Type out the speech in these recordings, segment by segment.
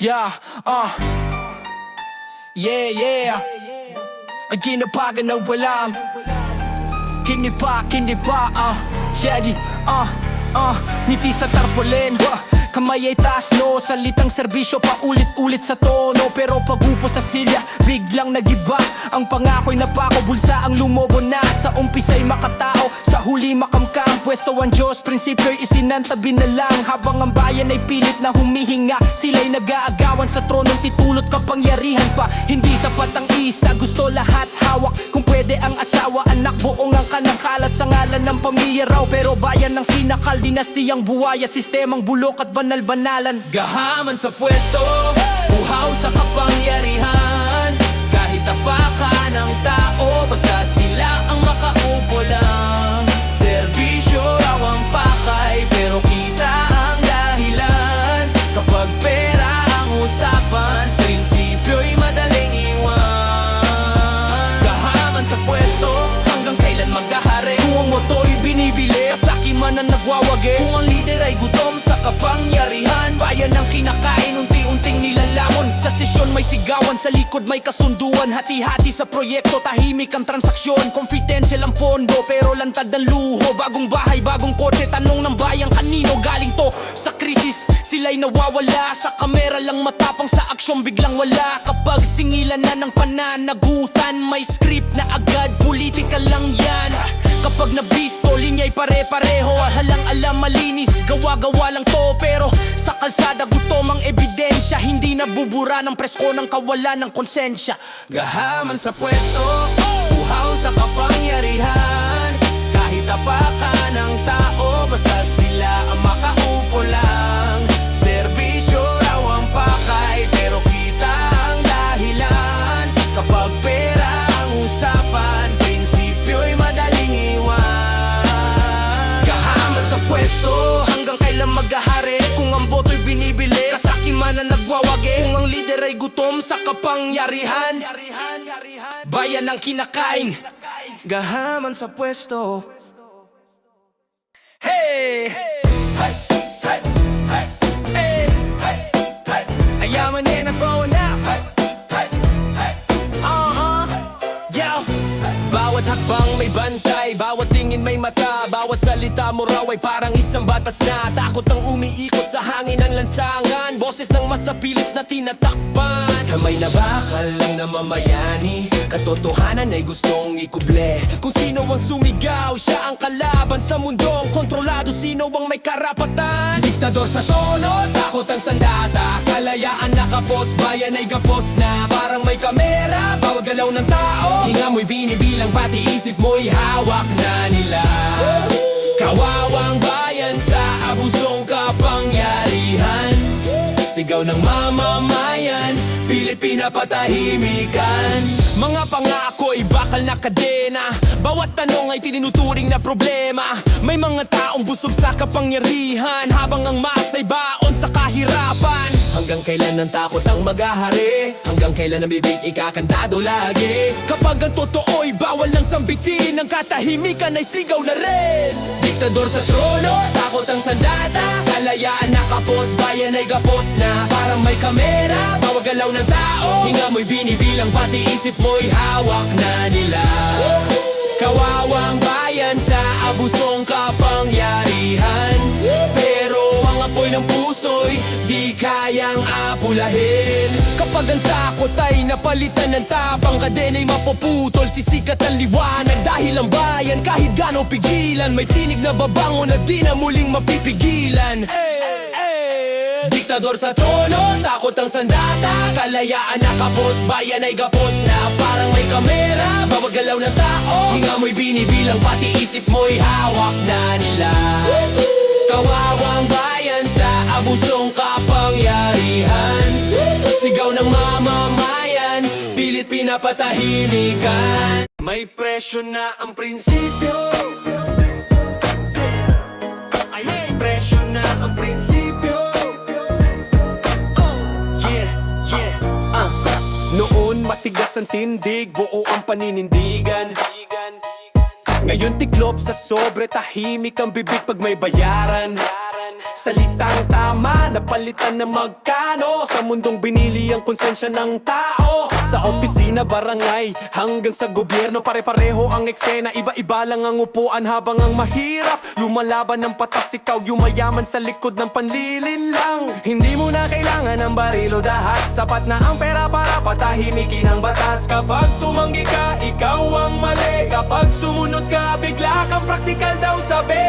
Yeah, yeah. Ang ginapagan ng walang kinipa, Shady, ngiti sa tarpaulin, kamay ay taas, no. Salitang serbisyo, paulit-ulit sa tono. Pero pag-upo sa silya, biglang nagiba. Ang pangako'y napako, bulsa ang lumobo na. Sa umpisa'y makatao, sa huli makamkam. Pwesto ang Diyos, prinsipyo'y isinantabi na lang. Habang ang bayan ay pilit na humihinga, sila'y nag-aagawan sa tronong titulot kapangyarihan pa. Hindi sapat ang isa, gusto lahat hawak. Kung pwede ang asawa, anak, buong ang kanang kalat sa ngalan ng pamilya raw. Pero bayan ng sinakal, dinastiyang buwaya, sistemang bulok at banal-banalan. Gahaman sa pwesto, uhaw sa kapangyarihan. Kahit tapakan ng tao, basta sila ang makaupo lang. Serbisyo raw ang pakay, pero kita ang dahilan. Kapag pera ang usapan, prinsipyo'y madaling iwan. Gahaman sa pwesto, hanggang kailan maghahari? Kung ang moto'y binibili, kasakiman ang nagwawagi. Kung ang lider ay gutom sa kapangyarihan, Bayan ang kinakain, unti-unting nilalamon. Sa sesyon may sigawan, sa likod may kasunduan. Hati-hati sa proyekto, tahimik ang transaksyon. Confidential ang pondo, pero lantad ng luho. Bagong bahay, bagong kotse, tanong ng bayang kanino galing to. Sa krisis, sila'y nawawala. Sa kamera lang matapang, sa aksyon biglang wala. Kapag singilan na ng pananagutan, may script na agad, political lang yan. Kapag nabisto, linya'y pare-pareho. Halang alam malinis, gawa-gawa lang to. Pero sa kalsada gutom ang ebidensya. Hindi nabubura ng presko ng kawalan ng konsensya. gahaman sa pwesto, uhaw sa kapangyarihan. Kahit tapakan ng tao, basta sila ang makaupo lang. Serbisyo raw ang pakay, pero kita ang dahilan. Kapag pera ang usapan, prinsipyo'y madaling iwan. Gahaman sa pwesto, hanggang kailan maghahari? Kung ang boto'y binibili, kasakiman ang nagwawagi. Kung ang lider ay gutom sa kapangyarihan, bayan ang kinakain. Gahaman sa pwesto. Hey! Ayaman din at growing up. Yo! Bawat hakbang may bantay, bawat tingin may mata. Bawat salita mo raw ay parang isang batas na. Takot ang umiikot sa hangin ng lansangan. Boses ng masapilit na tinatakpan. Kamay na bakal lang na mamayani. Katotohanan ay gustong ikuble. Kung sino ang sumigaw, siya ang kalaban sa mundong kontrolado. Sino ang may karapatan? Diktador sa tono, takot ang sandata. Kalayaan nakapos, bayan ay gapos na. Parang may kamera, bawat galaw ng tao. Hinga mo'y binibilang, pati isip mo'y hawak na nila. Kawawang bayan sa abusong kapangyarihan. Sigaw ng mamamayan, pilit pinapatahimikan. Mga pangako'y bakal na kadena. Bawat tanong ay tininuturing na problema. May mga taong busog sa kapangyarihan, habang ang masa'y baon sa kahirapan. Hanggang kailan ang takot ang maghahari? Hanggang kailan ang bibig ikakantado lagi? Kapag ang totoo'y bawal ng sambitin, ang katahimikan ay sigaw na rin. Diktador sa trono, takot ang sandata. Kalayaan nakapos, bayan ay gapos na. Parang may kamera, bawat galaw ng tao. Hinga mo'y binibilang, pati isip mo'y hawak na nila. Kawawang bayan sa abusong kapangyarihan. Pero ang apoy ng puso'y di kayang apulahin. Kapag ang takot ay napalitan ng tapang, kadena'y mapuputol, sisikat ang liwanag. Dahil ang bayan kahit gano'ng pigilan, may tinig na babango na di na muling mapipigilan. Diktador sa trono, takot ang sandata. Kalayaan nakapos, bayan ay gapos na. Parang may kamera, bawat galaw ng tao. Hinga mo'y binibilang, pati isip mo'y hawak na nila. Kawawang bayan sa abusong kapangyarihan. Sigaw ng mamamayan, pilit pinapatahimikan. May presyo na ang prinsipyo. Ay, presyo na ang prinsipyo. Noon matigas ang tindig, buo ang paninindigan. Ngayon tiklop sa sobre, tahimik ang bibig pag may bayaran. Salitang tama, napalitan ng magkano. Sa mundong binili ang konsensya ng tao. Sa opisina, barangay, hanggang sa gobyerno, pare-pareho ang eksena. Iba-iba lang ang upuan habang ang mahirap lumalaban ng patas. Ikaw yumayaman sa likod ng panlilin lang. Hindi mo na kailangan ng barilo dahas. Sapat na ang pera para patahimikin ang batas. Kapag tumanggi ka, ikaw ang mali. Kapag sumunod ka, bigla kang praktikal daw sabi.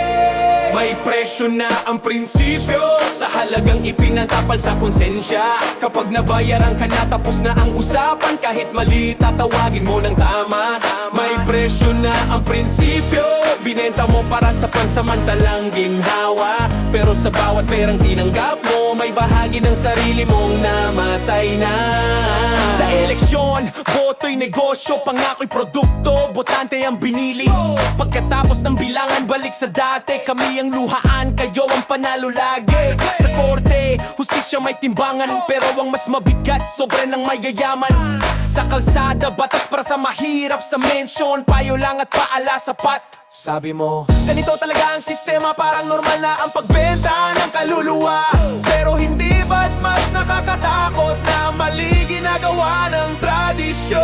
May presyo na ang prinsipyo sa halagang ipinatapal sa konsensya. Kapag nabayaran ka na, tapos na ang usapan. Kahit mali, tatawagin mo ng tama. May presyo na ang prinsipyo. Binenta mo para sa pansamantalang ginhawa. Pero sa bawat perang tinanggap mo, may bahagi ng sarili mong namatay na. Sa eleksyon, boto'y negosyo, pangako'y produkto, botante ang binili. Pagkatapos ng bilangan, balik sa dati. Kami ang luhaan, kayo ang panalo lagi. Sa korte, hustisya may timbangan, pero ang mas mabigat, sobre ng mayayaman. Sa kalsada, batas para sa mahirap. Sa mensyon, payo lang at paala sapat. Sabi mo, ganito talaga ang sistema, parang normal na ang pagbenta ng kaluluwa. Pero hindi ba't mas nakakatakot na mali ginagawa ng tradisyon?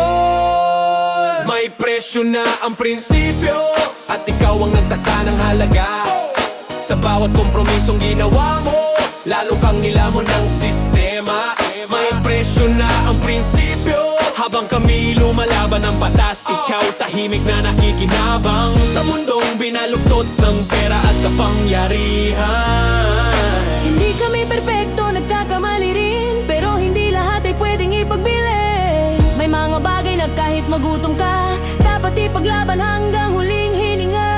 May presyo na ang prinsipyo, at ikaw ang nagtaka ng halaga. Sa bawat kompromisong ginawa mo, lalo kang nilamon ng sistema. May presyo na ang prinsipyo, habang kami lumalaban ng batas. Ikaw tahimik na nakikinabang sa mundong binaluktot ng pera at kapangyarihan. Hindi kami perpekto, nagkakamali rin, pero hindi lahat ay pwedeng ipagbili. May mga bagay na kahit magutom ka, dapat ipaglaban hanggang huling hininga.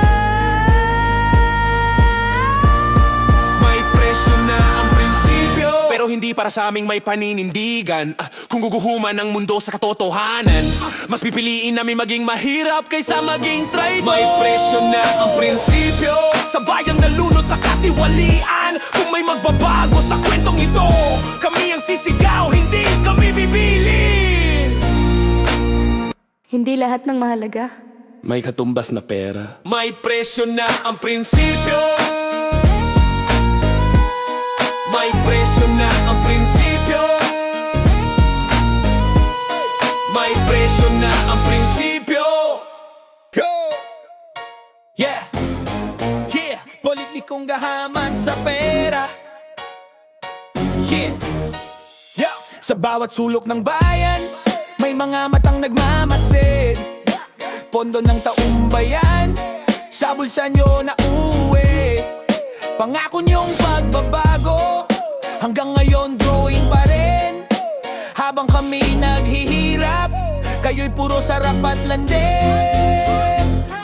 May presyo na ang prinsipyo, pero hindi para sa aming may paninindigan. Kung guguhuman ang mundo sa katotohanan, mas pipiliin namin maging mahirap kaysa maging traitor. May presyo na ang prinsipyo, sa bayang nalunod sa katiwalian. Kung may magbabago sa kwentong ito, kami ang sisigaw, hindi kami bibilin. Hindi lahat ng mahalaga. May katumbas na pera. May presyo na ang prinsipyo. May presyo na ang prinsipyo. May presyo na ang prinsipyo. Yeah, yeah. Politikong gahaman sa pera. Yeah, yeah. Sa bawat sulok ng bayan, may mga matang nagmamasid. Pondo ng taumbayan, sa bulsa nyo na uwi. Pangako nyong pagbabago, hanggang ngayon drawing pa rin. Habang kami naghihirap, kayo'y puro sarap at lande.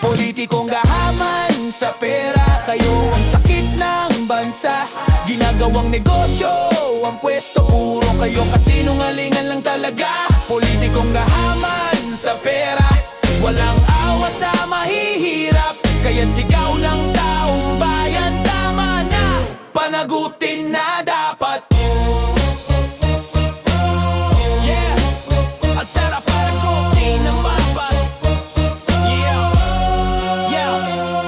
Politikong gahaman sa pera, kayo ang sakit ng bansa. Ginagawang negosyo, ang pwesto, puro kayo kasinungalingan lang talaga. Politikong gahaman sa pera, walang awa sa mahihirap. Kaya't sigaw ng taong bayan, tama na, panagutin na dapat. Yeah, ang sarap parang kokain ng mapat. Yeah, yeah.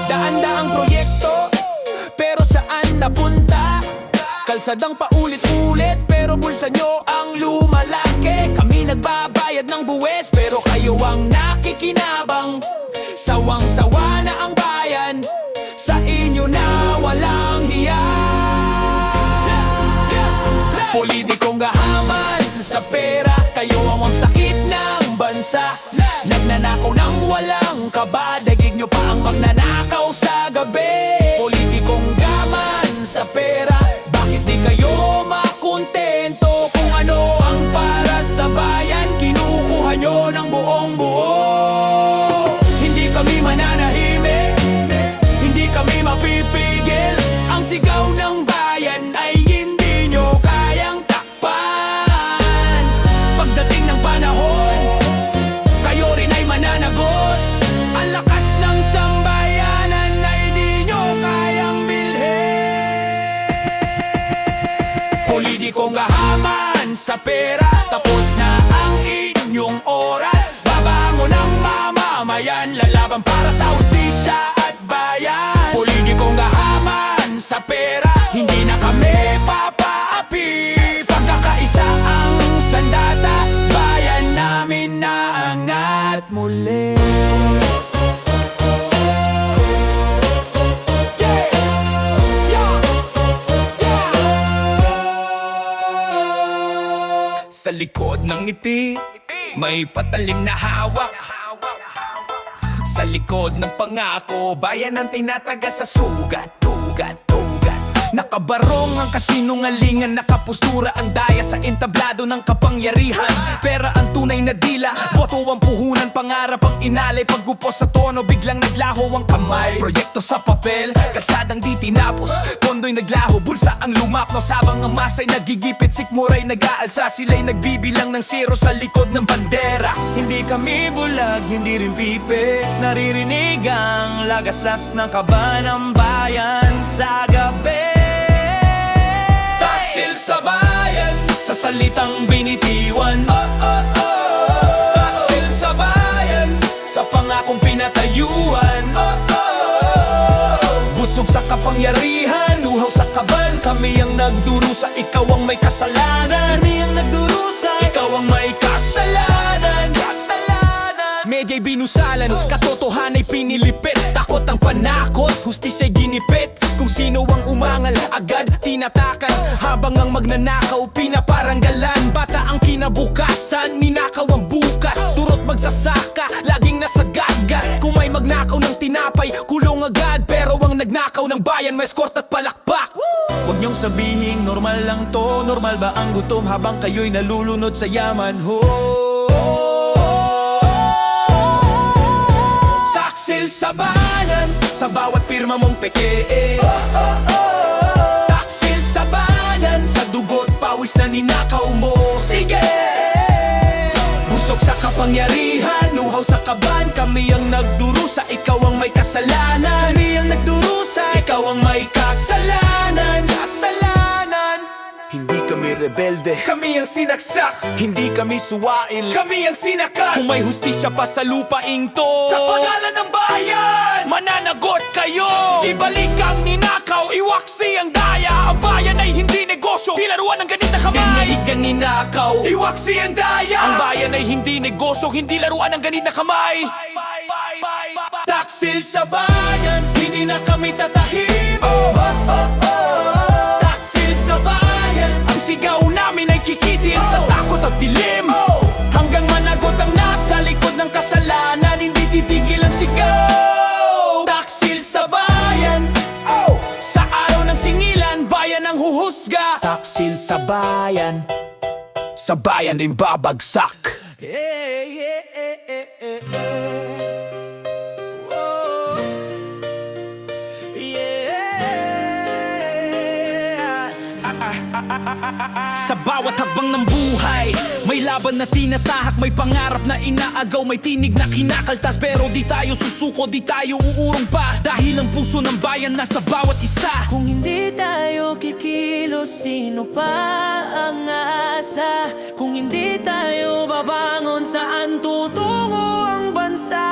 Daan-daang proyekto, pero saan napunta? Kalsadang paulit-ulit, pero bulsa nyo ang lumalaki. Kami nagbabayad ng buwes, pero kayo ang nakikinabang. Sawang-sawa na ang bayan, sa inyo na walang hiya. Politikong gahaman sa pera, kayo ang sakit ng bansa. Nagnanakaw ng walang kaba, dagig nyo pa ang magnanakaw sa gabi. Politikong gahaman sa pera, bakit di kayo makontento? Kung ano ang para sa bayan, kinukuha nyo ng buong buo. Hindi kami mananahimik, hindi kami mapipigil. Ang sigaw ng bayan ay hindi nyo kayang takpan. Pagdating ng panahon, kayo rin ay mananagot. Ang lakas ng sambayanan ay di nyo kayang bilhin. Politikong gahaman sa pera, tapos na ang inyong oras. Babangon ang mamamayan, lalaban para sa hustisya at bayan. Politikong gahaman sa pera, hindi na Sa likod ng ngiti, may patalim na hawak. Sa likod ng pangako, bayan ang tinataga sa sugat. Nakabarong ang kasinungalingan, nakapustura ang daya sa entablado ng kapangyarihan. Pera ang tunay na dila, boto ang puhunan, pangarap ang inalay. Pagupos sa tono, biglang naglaho ang kamay. Proyekto sa papel, kalsadang di tinapos, pondo'y naglaho, bulsa ang lumapnos. Habang ang masa'y nagigipit, sikmuray nag-aalsa. Sila'y nagbibilang ng zero sa likod ng bandera. Hindi kami bulag, hindi rin pipe, naririnig ang lagaslas ng kaba ng bayan sa gabi. Taksil sa bayan, sa salitang binitiwan. Taksil sa bayan, sa pangakong pinatayuan. Busog sa kapangyarihan, luhaw sa kaban. Kami ang nagdurusa, ikaw ang may kasalanan. Kami ang nagdurusa, ikaw ang may kasalanan. Medya'y binusalan, katotohan ay pinilipit. Takot ang panakot, hustisya'y ginipit. Kung sino ang umangal, agad tinatakan. Habang ang magnanakaw, pinaparanggalan. Bata ang kinabukasan, ninakaw ang bukas. Durot magsasaka, laging nasa gasgas. Kung may magnakaw ng tinapay, kulong agad. Pero ang nagnakaw ng bayan, may escort at palakpak. Huwag niyong sabihin, normal lang to. Normal ba ang gutom habang kayo'y nalulunod sa yaman? Taksil sa bayan, sa bawat pirma mong peke. Taksil sa bayan, sa dugo't pawis na ninakaw mo. Sige! Busog sa kapangyarihan, luhaw sa kaban. Kami ang nagdurusa, ikaw ang may kasalanan. Kami ang nagdurusa, ikaw ang may kasalanan. Hindi kami rebelde, kami ang sinaksak. Hindi kami suwail, kami ang sinakal. Kung may hustisya pa sa lupaing to, sa pangalan ng bayan, mananagot kayo. Ibalik ang ninakaw, iwaksi ang daya. Ang bayan ay hindi negosyo, di laruan ng ganit na kamay. Dinalik ang ninakaw, iwaksi ang daya. Ang bayan ay hindi negosyo, hindi laruan ng ganit na kamay. Taksil sa bayan, hindi na kami tatahimik. Taksil sa bayan, ang sigaw namin ay kikitil sa takot at dilim. Hanggang managot ang nasa likod ng kasalanan, hindi titigil ang sigaw. Taksil sa bayan, sa araw ng singilan, bayan ang huhusga. Taksil sa bayan rin babagsak. Sa bawat hakbang ng buhay, may laban na tinatahak, may pangarap na inaagaw, may tinig na kinakaltas. Pero di tayo susuko, di tayo uurong pa, dahil ang puso ng bayan nasa bawat isa. Kung hindi tayo kikilos, sino pa ang aasa? Kung hindi tayo babangon, saan tutungo ang bansa?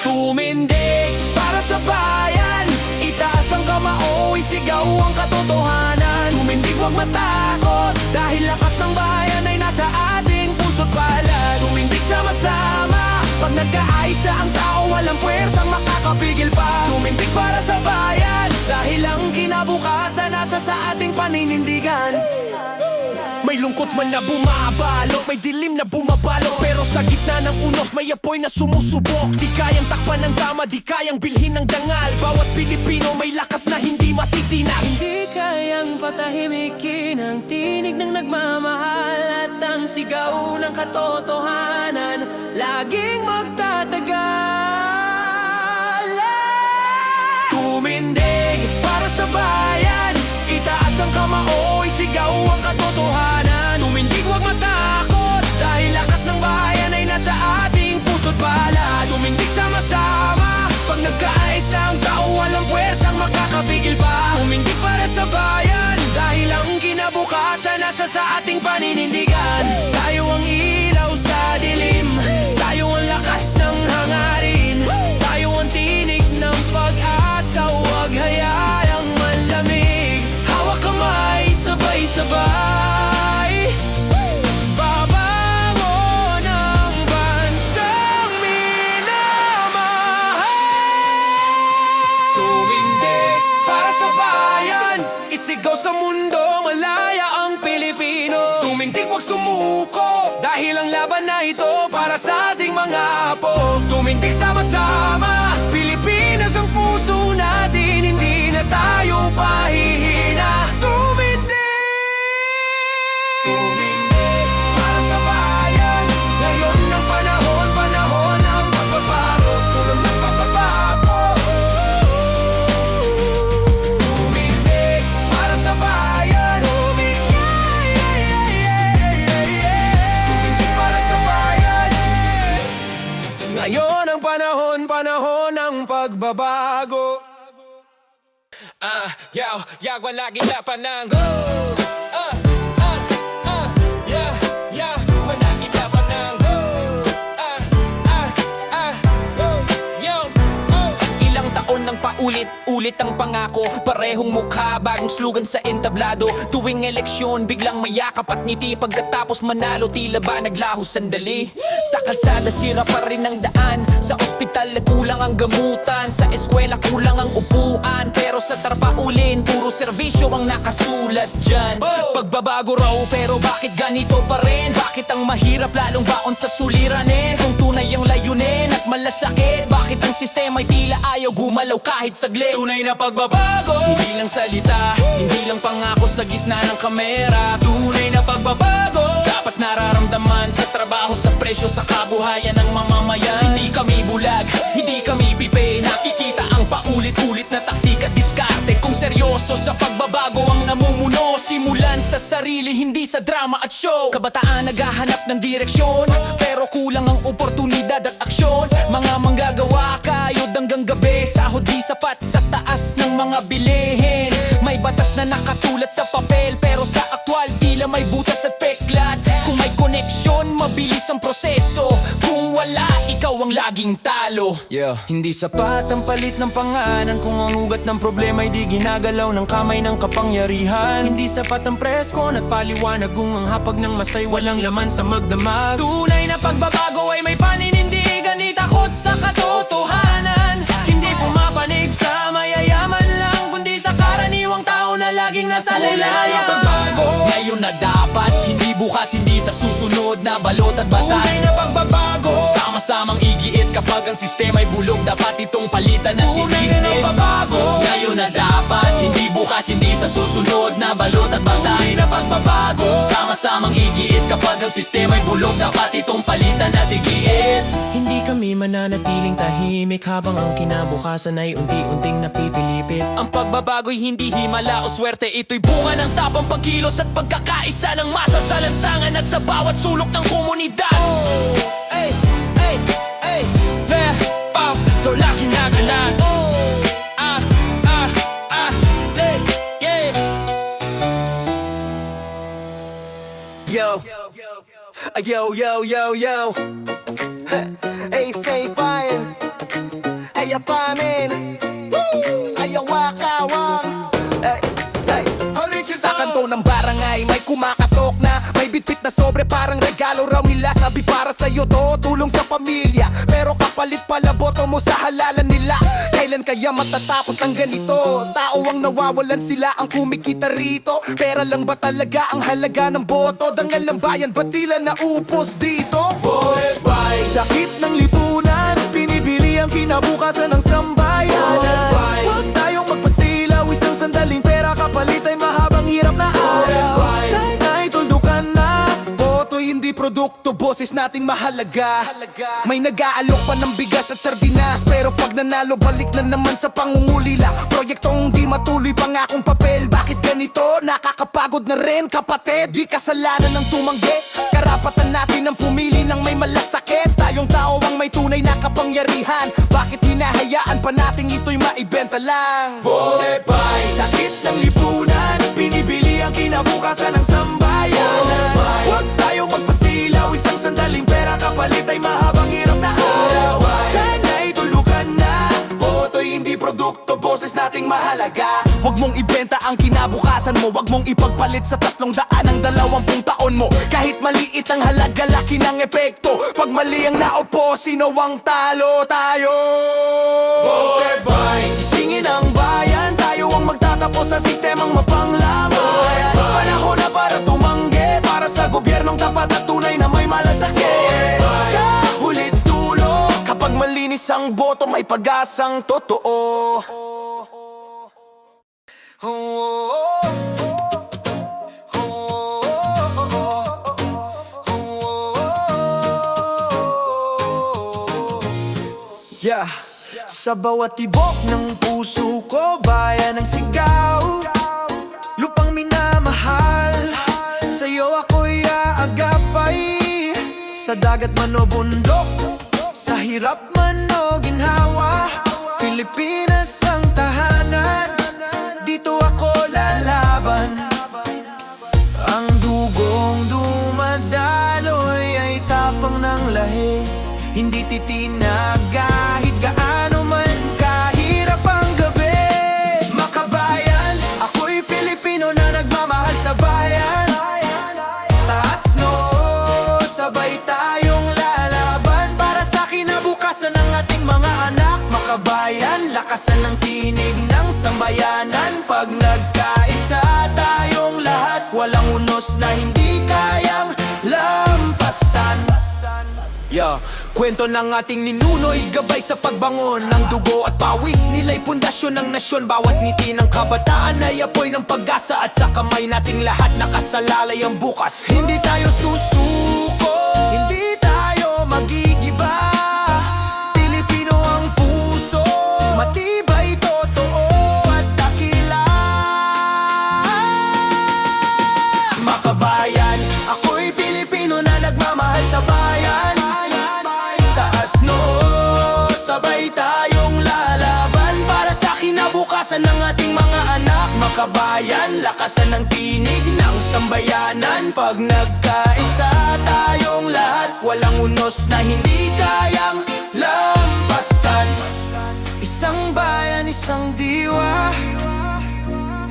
Tumindig para sa bayan, itaas ang kamao, isigaw ang katotohanan. Tumindig, huwag matakot, dahil lakas ng bayan ay nasa ating puso't palad. Tumindig sama-sama, pag nagkaaysa ang tao, walang puwersang makakapigil pa. Tumindig para sa bayan, dahil ang kinabukasan nasa sa ating paninindigan. May lungkot man na bumabalot, may dilim na bumabalot, pero sa gitna ng unos may apoy na sumusubok. Di kayang takpan ng tama, di kayang bilhin ng dangal. Bawat Pilipino may lakas na hindi matitinag. Hindi kayang patahimikin ang tinig ng nagmamahal, at ang sigaw ng katotohanan laging magtatagal. Tumindig para sa bayan, itaas ang kamao, isigaw ang katotohanan. Tumindig, huwag matakot, dahil lakas ng bayan ay nasa ating puso't bala. Tumindig sama-sama, pag nagkaisa ang tao, walang puwersang makakapigil pa. Tumindig para sa bayan, dahil ang kinabukasan nasa sa ating paninindigan. Tayo ang ilaw sa dilim, tayo ang lakas ng hangarin, tayo ang tinig ng pag-asa. Huwag hayaang malamig, hawak kamay, sabay-sabay, babangon ang bansang minamahal. Tumindig para sa bayan, isigaw sa mundo, malaya ang Tumindig, huwag sumuko, dahil ang laban na ito para sa ating mga apo. Tumindig, sama-sama, Pilipinas ang puso natin, hindi na tayo pahihina. Tumindig para sa bayan. Ngayon ang panahon, panahon ng pagbabago, tulong ng pagbabago. Tumindig para sa bayan. Tumindig para sa bayan. Ngayon ang panahon, panahon ng pagbabago. Yagwan lagi lapan ng manakit lapan ng Ilang taon nang paulit-ulit ang pangako, parehong mukha, bagong slogan sa entablado. Tuwing eleksyon, biglang mayakap at ngiti, pagkatapos manalo, tila ba naglaho sandali. Sa kalsada, sira pa rin ang daan, sa ospital kulang ang gamutan, sa eskwela kulang ang upuan, pero sa tarpaulin, puro serbisyo ang nakasulat dyan. Pagbabago raw, pero bakit ganito pa rin? Bakit ang mahirap lalong baon sa suliranin? Kung tunay ang layunin at malasakit, bakit ang sistema'y tila ayaw gumalaw kahit saglit? Tunay na pagbabago, hindi lang salita, hindi lang pangako sa gitna ng kamera. Tunay na pagbabago, dapat nararamdaman sa trabaho, sa presyo, sa kabuhayan ng mamamayan. Hindi kami bulag, hindi kami pipe, nakikita ang paulit-ulit na taktika, diskarte. Kung seryoso sa pagbabago ang namumuno, simulan sa sarili, hindi sa drama at show. Kabataan naghahanap ng direksyon, pero kulang ang oportunidad at aksyon. Mga manggagawa, kayod hanggang gabi, sahod di sapat sa taas ng mga bilihin. May batas na nakasulat sa papel, pero sa aktwal tila may butas at peklat. Kung may koneksyon, mabilis ang proseso, kung wala, ikaw ang laging talo. Hindi sapat ang palit ng pangalan kung ang ugat ng problema ay di ginagalaw ng kamay ng kapangyarihan. Hindi sapat ang presko at paliwanag kung ang hapag ng masay walang laman sa magdamag. Tunay na pagbabago ay may paninindigan, di takot sa katotohanan. Hindi pumapanig sa mayayaman lang, kundi sa karaniwang tao na laging nasa laylayan. Pagbabago ngayon na dapat, hindi bukas, hindi sa susunod na balot at batay. Tunay na pagbabago, sama-samang igiit kapag ang sistema'y bulog, dapat itong palitan at iginit. Tunay na pagbabago ngayon na dapat, hindi bukas, hindi sa susunod na balot at batay. Tunay na pagbabago, sama-samang igiit kapag ang sistema'y bulog, dapat itong palitan at igiit. Hindi kami mananatiling tahimik habang ang kinabukasan ay unti-unting napipilipit. Ang pagbabago'y hindi himala o swerte, ito'y bunga ng tapang pagkilos at pagkakaisa ng masa sa lansangan at sa bawat sulok ng komunidad. Tula kinagalan. Yo. Ay, say fine. Ay, apamin. Ay, wakawang. Sa kanto ng barangay may kumakatok na may bitbit na sobre, parang regalo raw nila. Sabi para sa'yo to, tulong sa pamilya, pero kapalit pala boto mo sa halalan nila. Kailan kaya matatapos ang ganito? Tao ang nawawalan, sila ang kumikita rito. Pera lang ba talaga ang halaga ng boto? Dangal ng bayan ba tila naupos dito? Voted by Sakit ng lipunan, binibili ang kinabukasan ng sambayanan. Huwag tayong magpasilaw, isang sandaling pera kapalit ay mahabang hirap na araw. Sana'y tuldukan na, boto'y hindi produkto, boses nating mahalaga. May nag-aalok pa ng bigas at sardinas, pero pag nanalo balik na naman sa pangungulila. Proyektong di matuloy, pangakong papel. Bakit ganito? Nakakapagod na rin kapatid. Di kasalanan ng tumanggi, karapatan natin ang pumili ng may malasakit. Tayong tao ang may tunay na kapangyarihan, bakit hinahayaan pa natin ito'y maibenta lang? Voted by Sakit ng lipunan, binibili ang kinabukasan ng sambayanan. Huwag tayong magpasilaw, isang sandaling pera kapalit ay mahabang hirap na araw. Sana'y tulukan na, boto'y hindi produkto, boses nating mahalaga. Huwag mong ibenta ang kinabukasan mo, huwag mong ipagpalit sa 300 ang 20 taon mo. Kahit maliit ang halaga, laki ng epekto. Pag mali ang naupo, sino ang talo? Tayo! Voted by Singin ang bayan, tayo ang magtatapos sa sistemang mapanglaman. Panahon na para tumanggi, para sa gobyerno isang boto, may pag-asang totoo. Yeah. Sa bawat tibok ng puso ko, bayan ng sigaw, lupang minamahal, sa'yo ako'y aagapay. Sa dagat man o bundok, sa hirap man o ginhawa, Pilipinas ang tahanan, dito ako lalaban. Ang dugong dumadaloy ay tapang ng lahi, hindi titinag kahit gaano man kahirap ang gabi. Makabayan, ako'y Pilipino na nagmamahal sa bayan. Taas noo, sabay tayong lalaban para sa kinabukasan ng ating mga anak. Makabayan, lakasan ng tinig ng sambayanan. Pag nagkaisa tayong lahat, walang unos na hindi kayang lampasan. Yeah. Kwento ng ating ninuno'y gabay sa pagbangon ng dugo at pawis, nila'y pundasyon ng nasyon. Bawat ngiti ng kabataan ay apoy ng pag-asa, at sa kamay nating lahat nakasalalay ang bukas. Hindi tayo susuko, hindi tayo magigiba. Pilipino ang puso, matibay, totoo at dakila. Makabayan, ako'y Pilipino na nagmamahal sa bayan. Sabay tayong lalaban para sa kinabukasan ng ating mga anak. Makabayan, lakasan ng tinig ng sambayanan. Pag nagkaisa tayong lahat, walang unos na hindi kayang lampasan. Isang bayan, isang diwa,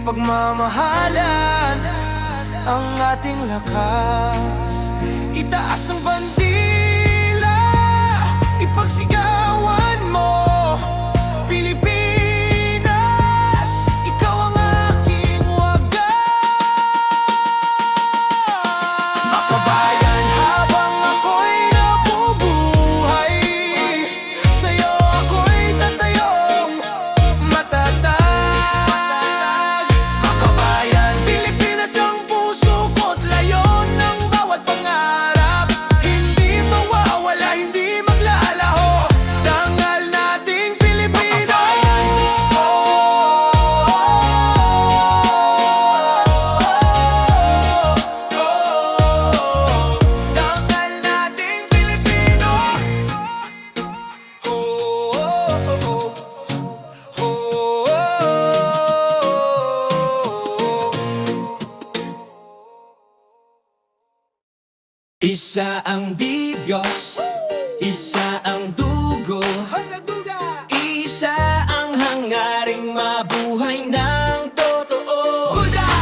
pagmamahalan ang ating lakas. Itaas ang bandila, ipagsigawan mo, Pilipinas, ikaw ang aking wagas. Makabayan, habang ako'y nabubuhay, sa'yo ako'y tatayong matatag. Makabayan, Pilipinas ang puso ko't layon ng bawat pangarap. Hindi mawawala, hindi maglalaho, dangal nating Pilipino. Dangal nating Pilipino. Isa ang Diyos, isa ang dugo, isa ang hangaring mabuhay ng totoo.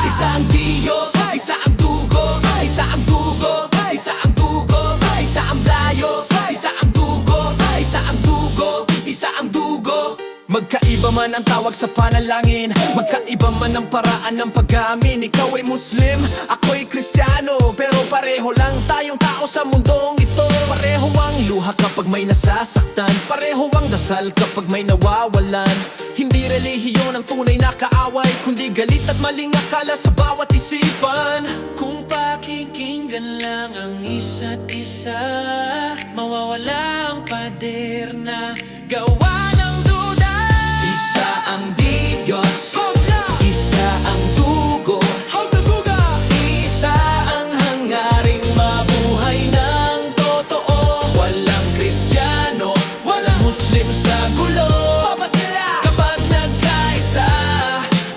Isa ang Diyos, isa ang dugo, isa ang dugo, isa ang dugo, isa ang Diyos, isa ang dugo, isa ang dugo, isa ang dugo. Magkaiba man ang tawag sa panalangin, magkaiba man ang paraan ng pag-amin. Ikaw ay Muslim, ako'y Kristiyano, pero pareho lang tayong tao sa mundong ito. Pareho ang luha kapag may nasasaktan, pareho ang dasal kapag may nawawalan. Hindi relihiyon ang tunay na kaaway, kundi galit at maling akala sa bawat isipan. Kung pakikinggan lang ang isa't isa, mawawala ang pader na gawa ng duda. Isa ang Diyos, isa ang dugo, isa ang hangaring mabuhay ng totoo. Walang Kristiyano, walang Muslim sa gulo. Kapag nagkaisa,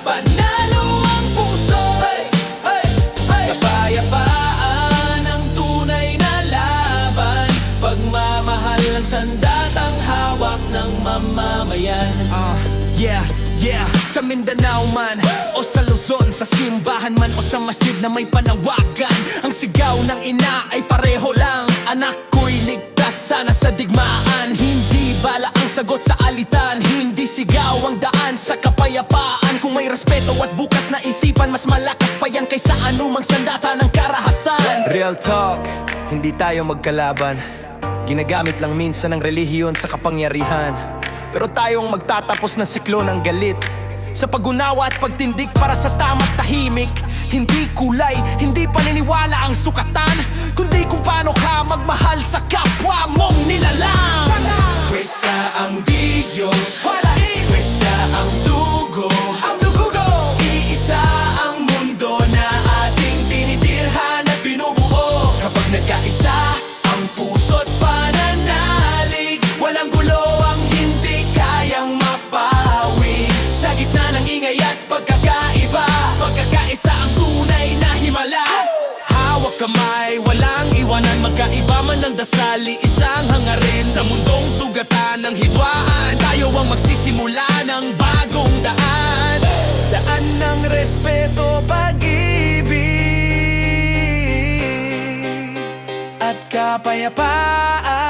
panalo ang puso. Kapayapaan ang tunay na laban, pagmamahal ang sandatang hawak ng mamamayan. Yeah, sa Mindanao man o sa Luzon, sa simbahan man o sa masjid na may panawagan, ang sigaw ng ina ay pareho lang. Anak ko'y ligtas sana sa digmaan, hindi bala ang sagot sa alitan, hindi sigaw ang daan sa kapayapaan. Kung may respeto at bukas na isipan, mas malakas pa yan kaysa anumang sandata ng karahasan. Real talk, hindi tayo magkalaban, Ginagamit lang minsan ng relihiyon sa kapangyarihan. Pero tayong magtatapos ng siklo ng galit sa pag-unawa at pagtindig para sa tama't tahimik. Hindi kulay, hindi paniniwala ang sukatan, kundi kung paano ka magmahal sa kapwa mong nilalang. Pwesa ang Diyos, pwesa ang dugo, iisa ang mundo na ating tinitirhan at binubuo. Kapag nagkaisa ang puso't pananalig, walang gulo ang hindi kayang mapawi. Sa gitna ng ingay at pagkakaiba, pagkakaisa ang tunay na himala. Hawak kamay, walang iwanan, magkaiba man ang dasali, isang hangarin. Sa mundong sugatan ng hidwaan, tayo ang magsisimula ng bagong daan. Daan ng respeto, pag-ibig at kapayapaan.